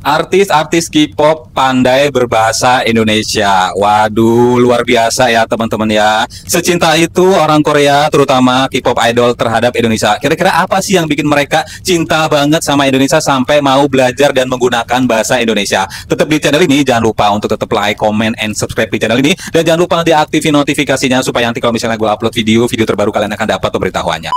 Artis-artis K-pop pandai berbahasa Indonesia. Waduh, luar biasa ya teman-teman ya. Secinta itu orang Korea, terutama K-pop idol terhadap Indonesia. Kira-kira apa sih yang bikin mereka cinta banget sama Indonesia sampai mau belajar dan menggunakan bahasa Indonesia? Tetap di channel ini, jangan lupa untuk tetap like, comment, and subscribe di channel ini. Dan jangan lupa diaktifin notifikasinya supaya nanti kalau misalnya gue upload video terbaru kalian akan dapat pemberitahuannya.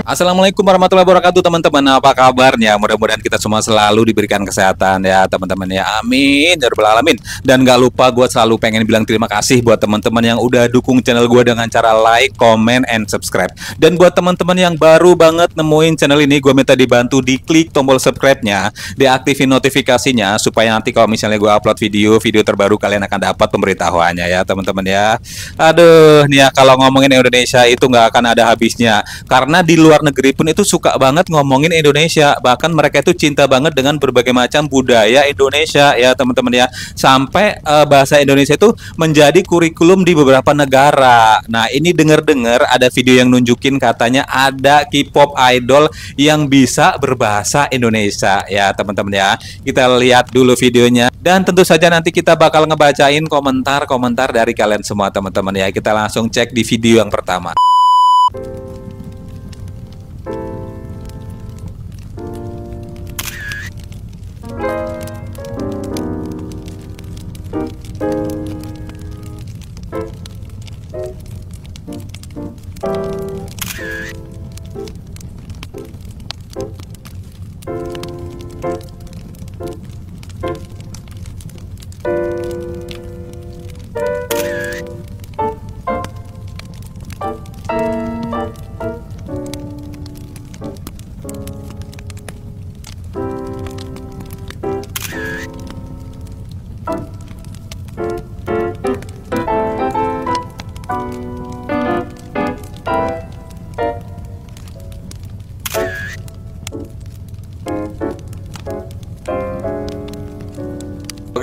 Assalamualaikum warahmatullahi wabarakatuh teman-teman, apa kabarnya? Mudah-mudahan kita semua selalu diberikan kesehatan ya teman-teman ya, amin ya rabbal alamin. Dan gak lupa gue selalu pengen bilang terima kasih buat teman-teman yang udah dukung channel gue dengan cara like, comment, and subscribe. Dan buat teman-teman yang baru banget nemuin channel ini, gue minta dibantu diklik tombol subscribe-nya, diaktifin notifikasinya supaya nanti kalau misalnya gue upload video terbaru kalian akan dapat pemberitahuannya ya teman-teman ya. Aduh nih ya, kalau ngomongin Indonesia itu nggak akan ada habisnya, karena di luar negeri pun itu suka banget ngomongin Indonesia. Bahkan mereka itu cinta banget dengan berbagai macam budaya Indonesia ya teman-teman ya. Sampai bahasa Indonesia itu menjadi kurikulum di beberapa negara. Nah ini dengar-dengar ada video yang nunjukin katanya ada K-pop idol yang bisa berbahasa Indonesia ya teman-teman ya. Kita lihat dulu videonya. Dan tentu saja nanti kita bakal ngebacain komentar-komentar dari kalian semua teman-teman ya. Kita langsung cek di video yang pertama.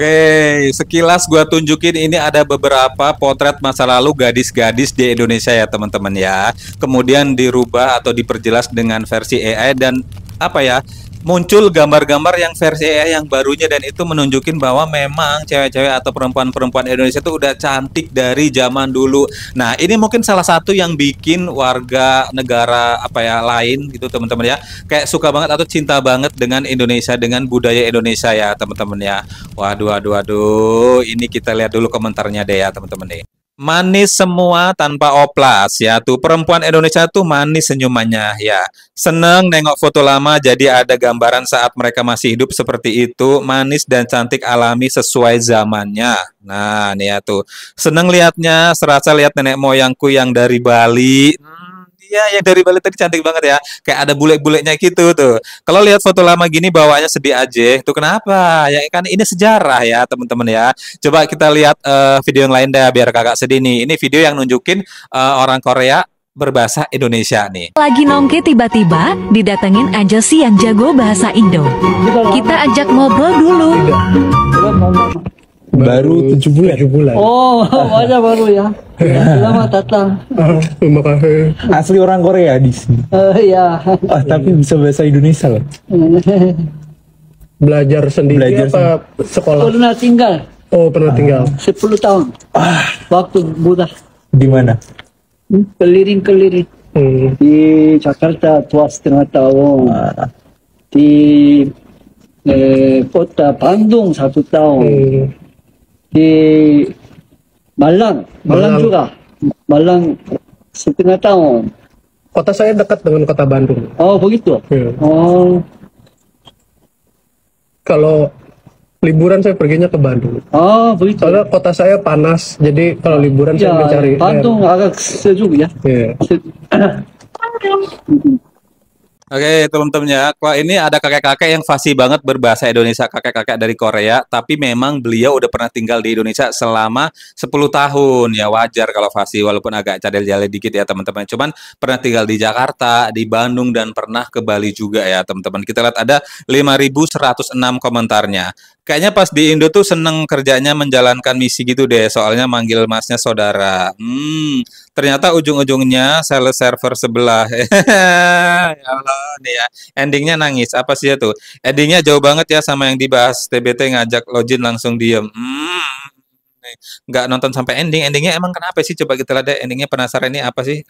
Oke, sekilas gua tunjukin ini ada beberapa potret masa lalu gadis-gadis di Indonesia ya teman-teman ya. Kemudian dirubah atau diperjelas dengan versi AI dan apa ya, muncul gambar-gambar yang versi AI yang barunya, dan itu menunjukin bahwa memang cewek-cewek atau perempuan-perempuan Indonesia itu udah cantik dari zaman dulu. Nah, ini mungkin salah satu yang bikin warga negara apa ya lain gitu teman-teman ya, kayak suka banget atau cinta banget dengan Indonesia, dengan budaya Indonesia ya teman-teman ya. Waduh, waduh, waduh. Ini kita lihat dulu komentarnya deh ya teman-teman deh. Manis semua tanpa oplas ya, tuh perempuan Indonesia tuh manis senyumannya ya. Seneng nengok foto lama jadi ada gambaran saat mereka masih hidup seperti itu, manis dan cantik alami sesuai zamannya. Nah nih ya tuh, seneng liatnya, serasa lihat nenek moyangku yang dari Bali. Iya, yang dari Bali tadi cantik banget ya. Kayak ada bule-bulenya gitu tuh. Kalau lihat foto lama gini bawaannya sedih aja. Tuh kenapa? Ya kan ini sejarah ya, teman-teman ya. Coba kita lihat video yang lain deh biar kakak sedih nih. Ini video yang nunjukin orang Korea berbahasa Indonesia nih. Lagi nongke tiba-tiba didatengin agensi yang jago bahasa Indo. Kita ajak ngobrol dulu. Baru 7 bulan. Oh, wajah baru ya. Selamat datang. Terima kasih. Asli orang Korea di sini. Iya. Tapi bisa bahasa Indonesia loh. Belajar sendiri apa sekolah? Pernah tinggal Oh, pernah tinggal. 10 tahun. Waktu muda. Di mana? Keliling-keliling. Di Jakarta 2,5 tahun. Di kota Bandung 1 tahun. Di Malang juga. Malang 1,5 tahun. Kota saya dekat dengan kota Bandung. Oh begitu. Oh. Kalau liburan saya perginya ke Bandung. Oh begitu. Soalnya kota saya panas, jadi kalau liburan saya mencari Bandung agak sejuk ya. Oke teman-teman ya, wah ini ada kakek-kakek yang fasih banget berbahasa Indonesia, kakek-kakek dari Korea, tapi memang beliau udah pernah tinggal di Indonesia selama 10 tahun, ya wajar kalau fasih walaupun agak cadel-cadel dikit ya teman-teman. Cuman pernah tinggal di Jakarta, di Bandung, dan pernah ke Bali juga ya teman-teman. Kita lihat ada 5.106 komentarnya. Kayaknya pas di Indo tuh seneng kerjanya menjalankan misi gitu deh, soalnya manggil masnya saudara. Ternyata ujung-ujungnya sales server sebelah. Ya Allah nih ya. Endingnya nangis. Apa sih itu? Endingnya jauh banget ya sama yang dibahas TBT ngajak login langsung diem. Nggak nonton sampai ending. Endingnya emang kenapa sih? Coba kita lihat deh. Endingnya penasaran ini apa sih?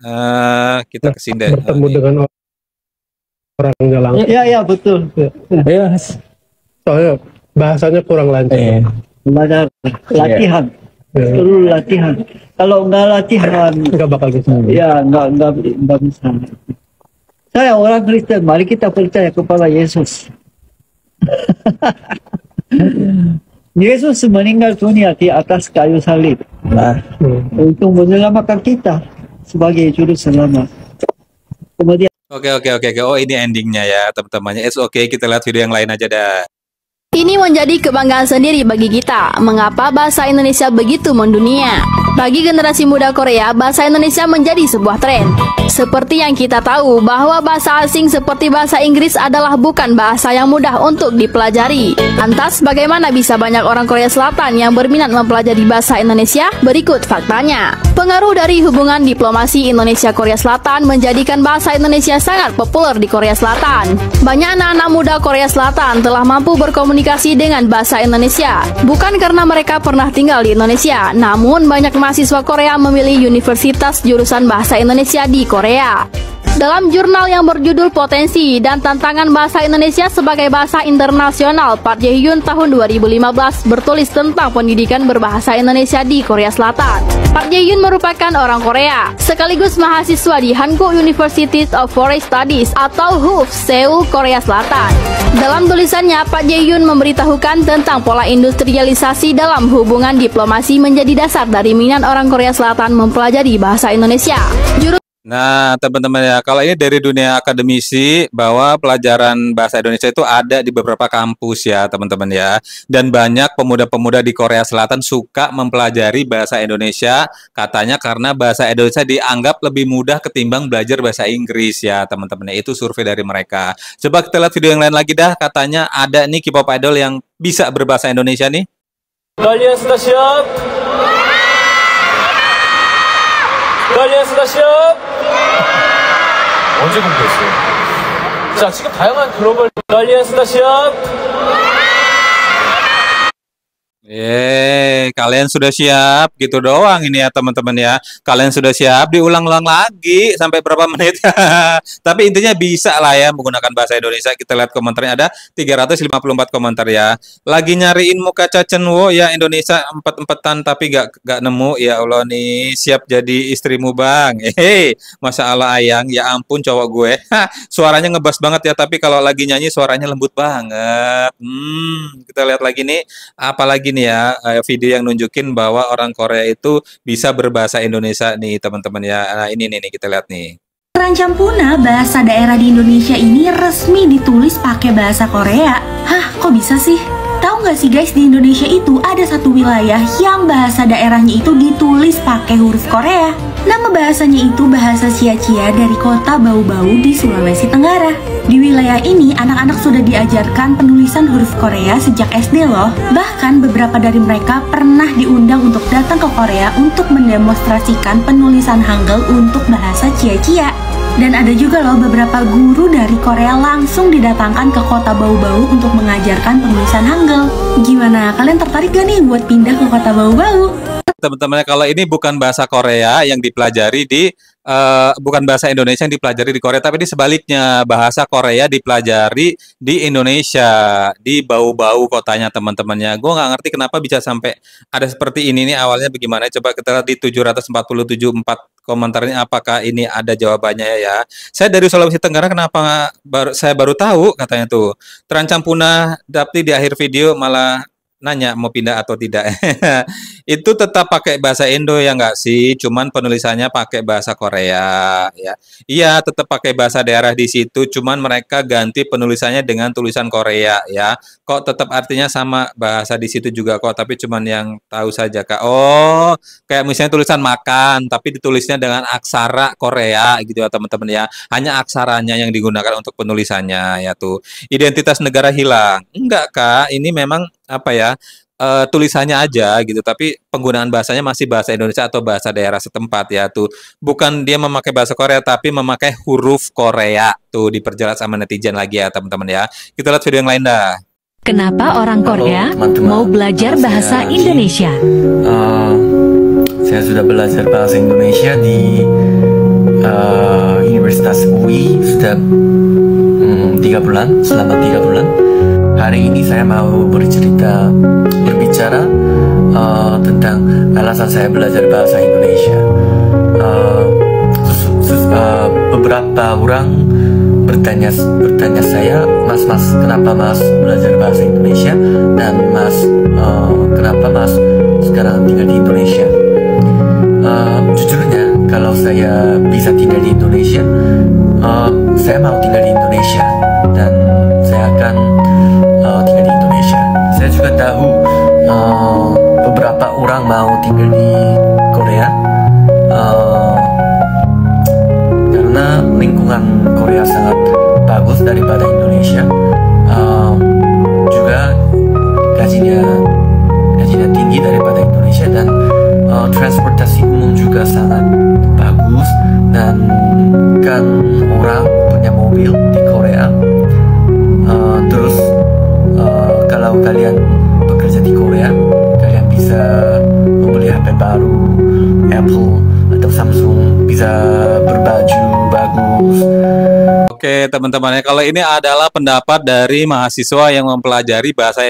Kita kesini deh. Bertemu dengan orangnya langsung. Ya, betul. Iya, Mas. Soalnya bahasanya kurang lancar. Iya. Belajar latihan. Ya. Perlu latihan. Kalau nggak latihan, Nggak bakal bisa. ya nggak bisa. Saya orang Kristen, mari kita percaya kepada Yesus. Yesus meninggal dunia di atas kayu salib Nah, untuk menyelamatkan kita sebagai juru selamat. Kemudian Oke. Oh ini endingnya ya teman-temannya. It's okay. Kita lihat video yang lain aja dah. Ini menjadi kebanggaan sendiri bagi kita. Mengapa bahasa Indonesia begitu mendunia? Bagi generasi muda Korea, bahasa Indonesia menjadi sebuah tren. Seperti yang kita tahu bahwa bahasa asing seperti bahasa Inggris adalah bukan bahasa yang mudah untuk dipelajari. Lantas bagaimana bisa banyak orang Korea Selatan yang berminat mempelajari bahasa Indonesia? Berikut faktanya. Pengaruh dari hubungan diplomasi Indonesia-Korea Selatan menjadikan bahasa Indonesia sangat populer di Korea Selatan. Banyak anak-anak muda Korea Selatan telah mampu berkomunikasi dengan bahasa Indonesia. Bukan karena mereka pernah tinggal di Indonesia, namun banyak mahasiswa Korea memilih universitas jurusan bahasa Indonesia di Korea. Dalam jurnal yang berjudul Potensi dan Tantangan Bahasa Indonesia sebagai Bahasa Internasional, Park Jae-hyun tahun 2015 bertulis tentang pendidikan berbahasa Indonesia di Korea Selatan. Park Jae-hyun merupakan orang Korea, sekaligus mahasiswa di Hankuk University of Foreign Studies atau HUF, Seoul, Korea Selatan. Dalam tulisannya, Park Jae-hyun memberitahukan tentang pola industrialisasi dalam hubungan diplomasi menjadi dasar dari minat orang Korea Selatan mempelajari bahasa Indonesia. Nah, teman-teman ya, kalau ini dari dunia akademisi bahwa pelajaran bahasa Indonesia itu ada di beberapa kampus ya, teman-teman ya. Dan banyak pemuda-pemuda di Korea Selatan suka mempelajari bahasa Indonesia, katanya karena bahasa Indonesia dianggap lebih mudah ketimbang belajar bahasa Inggris ya, teman-teman ya. Itu survei dari mereka. Coba kita lihat video yang lain lagi dah, katanya ada nih K-pop idol yang bisa berbahasa Indonesia nih. Kalian sudah siap? Kalian sudah siap? 언제 공부했어요? 자, 지금 다양한 글로벌 Kalian sudah siap? Kalian sudah siap? Gitu doang ini ya teman-teman ya. Kalian sudah siap? Diulang-ulang lagi sampai berapa menit? Tapi intinya bisa lah ya menggunakan bahasa Indonesia. Kita lihat komentarnya ada 354 komentar ya. Lagi nyariin muka Cacenwo ya Indonesia empet-empetan tapi gak nemu. Ya Allah nih siap jadi istrimu bang. Masya Allah Ayang. Ya ampun cowok gue. Suaranya ngebas banget ya. Tapi kalau lagi nyanyi suaranya lembut banget. Kita lihat lagi nih. Apalagi nih ya video yang nunjukin bahwa orang Korea itu bisa berbahasa Indonesia nih teman-teman ya. Nah ini nih kita lihat nih. Terancam punah, bahasa daerah di Indonesia ini resmi ditulis pakai bahasa Korea. Hah, kok bisa sih? Tahu nggak sih guys, di Indonesia itu ada satu wilayah yang bahasa daerahnya itu ditulis pakai huruf Korea. Nama bahasanya itu bahasa Cia-Cia dari kota Bau-Bau di Sulawesi Tenggara. Di wilayah ini, anak-anak sudah diajarkan penulisan huruf Korea sejak SD loh. Bahkan beberapa dari mereka pernah diundang untuk datang ke Korea untuk mendemonstrasikan penulisan Hangul untuk bahasa Cia-Cia. Dan ada juga loh beberapa guru dari Korea langsung didatangkan ke kota Bau-Bau untuk mengajarkan penulisan Hangul. Gimana, kalian tertarik gak nih buat pindah ke kota Bau-Bau? Teman-teman kalau ini bukan bahasa Korea yang dipelajari di bukan bahasa Indonesia yang dipelajari di Korea, tapi di sebaliknya bahasa Korea dipelajari di Indonesia, di Bau-Bau kotanya teman-temannya. Gue nggak ngerti kenapa bisa sampai ada seperti ini nih awalnya bagaimana. Coba kita lihat di 747 komentarnya apakah ini ada jawabannya ya. Saya dari Sulawesi Tenggara kenapa saya baru tahu katanya tuh. Terancam punah, tapi di akhir video malah nanya mau pindah atau tidak. Itu tetap pakai bahasa Indo ya nggak sih? Cuman penulisannya pakai bahasa Korea ya. Iya, tetap pakai bahasa daerah di situ, cuman mereka ganti penulisannya dengan tulisan Korea ya. Kok tetap artinya sama bahasa di situ juga kok, tapi cuman yang tahu saja Kak. Oh, kayak misalnya tulisan makan tapi ditulisnya dengan aksara Korea gitu ya teman-teman ya. Hanya aksaranya yang digunakan untuk penulisannya ya tuh. Identitas negara hilang. Enggak Kak, ini memang apa ya, tulisannya aja gitu, tapi penggunaan bahasanya masih bahasa Indonesia atau bahasa daerah setempat ya tuh. Bukan dia memakai bahasa Korea, tapi memakai huruf Korea. Tuh diperjelas sama netizen lagi ya teman-teman ya. Kita lihat video yang lain dah. Kenapa orang Korea teman-teman. mau belajar bahasa Indonesia? Saya sudah belajar bahasa Indonesia di Universitas UI sudah 3 bulan, selama 3 bulan. Hari ini saya mau berbicara tentang alasan saya belajar bahasa Indonesia. Beberapa orang bertanya saya, Mas, kenapa Mas belajar bahasa Indonesia? Dan Mas, kenapa Mas sekarang tinggal di Indonesia? Jujurnya, kalau saya bisa tinggal di Indonesia, saya mau tinggal di Indonesia dan saya akan tinggal di Indonesia. Saya juga tahu beberapa orang mau tinggal di Korea karena lingkungan Korea sangat bagus daripada Indonesia. Juga gajinya tinggi daripada Indonesia dan transportasi umum juga sangat bagus dan kan orang punya mobil di Korea. Terus kalau kalian bekerja di Korea, kalian bisa membeli HP baru, Apple atau Samsung, bisa berbaju bagus. Oke teman-teman ya, kalau ini adalah pendapat dari mahasiswa yang mempelajari bahasa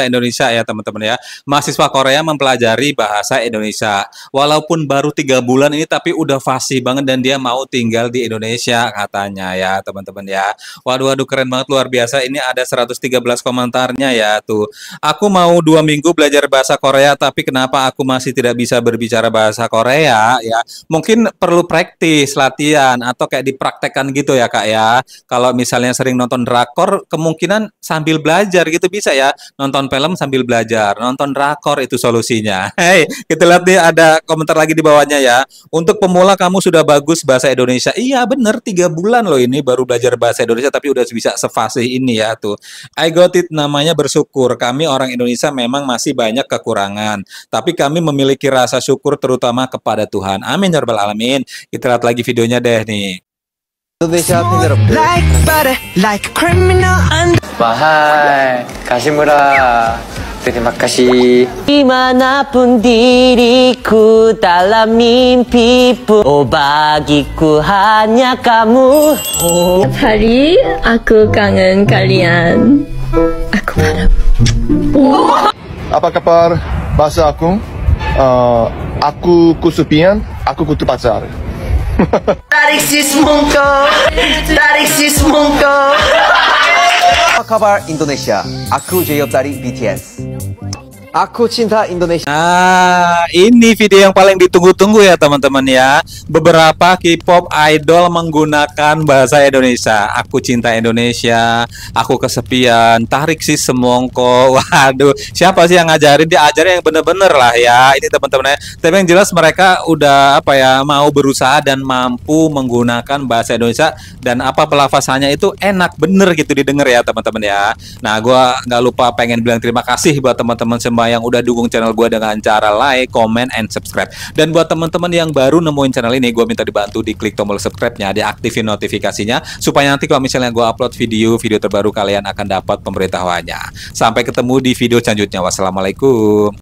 Indonesia ya teman-teman ya. Mahasiswa Korea mempelajari bahasa Indonesia. Walaupun baru 3 bulan ini tapi udah fasih banget dan dia mau tinggal di Indonesia katanya ya teman-teman ya. Waduh keren banget, luar biasa. Ini ada 113 komentarnya ya tuh. Aku mau 2 minggu belajar bahasa Korea tapi kenapa aku masih tidak bisa berbicara bahasa Korea ya. Mungkin perlu praktis, latihan atau kayak dipraktek gitu ya Kak ya. Kalau misalnya sering nonton drakor, kemungkinan sambil belajar gitu bisa ya. Nonton film sambil belajar, nonton drakor itu solusinya. Hey, kita lihat nih ada komentar lagi di bawahnya ya. Untuk pemula kamu sudah bagus bahasa Indonesia. Iya bener, 3 bulan loh ini baru belajar bahasa Indonesia tapi udah bisa sefasih ini ya tuh. I got it, namanya bersyukur. Kami orang Indonesia memang masih banyak kekurangan, tapi kami memiliki rasa syukur terutama kepada Tuhan. Amin ya rabbal alamin. Kita lihat lagi videonya deh nih. Indonesia 팬 여러분들, Mahai, Kashimura, terima kasih. Dimanapun diriku dalam mimpiku, oh bagiku hanya kamu. Setiap hari aku kangen kalian. Aku padamu. Apa kabar bahasa aku? Aku kesepian, aku kutu pacar. Tarik sis mungko. Apa kabar Indonesia? Aku J-Hope dari BTS. Aku cinta Indonesia. Nah, ini video yang paling ditunggu-tunggu ya teman-teman ya. Beberapa K-pop idol menggunakan bahasa Indonesia. Aku cinta Indonesia, aku kesepian, tarik si semongko. Waduh, siapa sih yang ngajarin? Dia ajarin yang bener-bener lah ya. Ini teman-teman ya. Tapi yang jelas mereka udah apa ya, mau berusaha dan mampu menggunakan bahasa Indonesia dan apa pelafasannya itu enak bener gitu didengar ya teman-teman ya. Nah, gua nggak lupa pengen bilang terima kasih buat teman-teman semua yang udah dukung channel gue dengan cara like, comment, and subscribe. Dan buat teman-teman yang baru nemuin channel ini, gue minta dibantu diklik tombol subscribe-nya, diaktifin notifikasinya, supaya nanti kalau misalnya gue upload video terbaru kalian akan dapat pemberitahuannya. Sampai ketemu di video selanjutnya. Wassalamualaikum.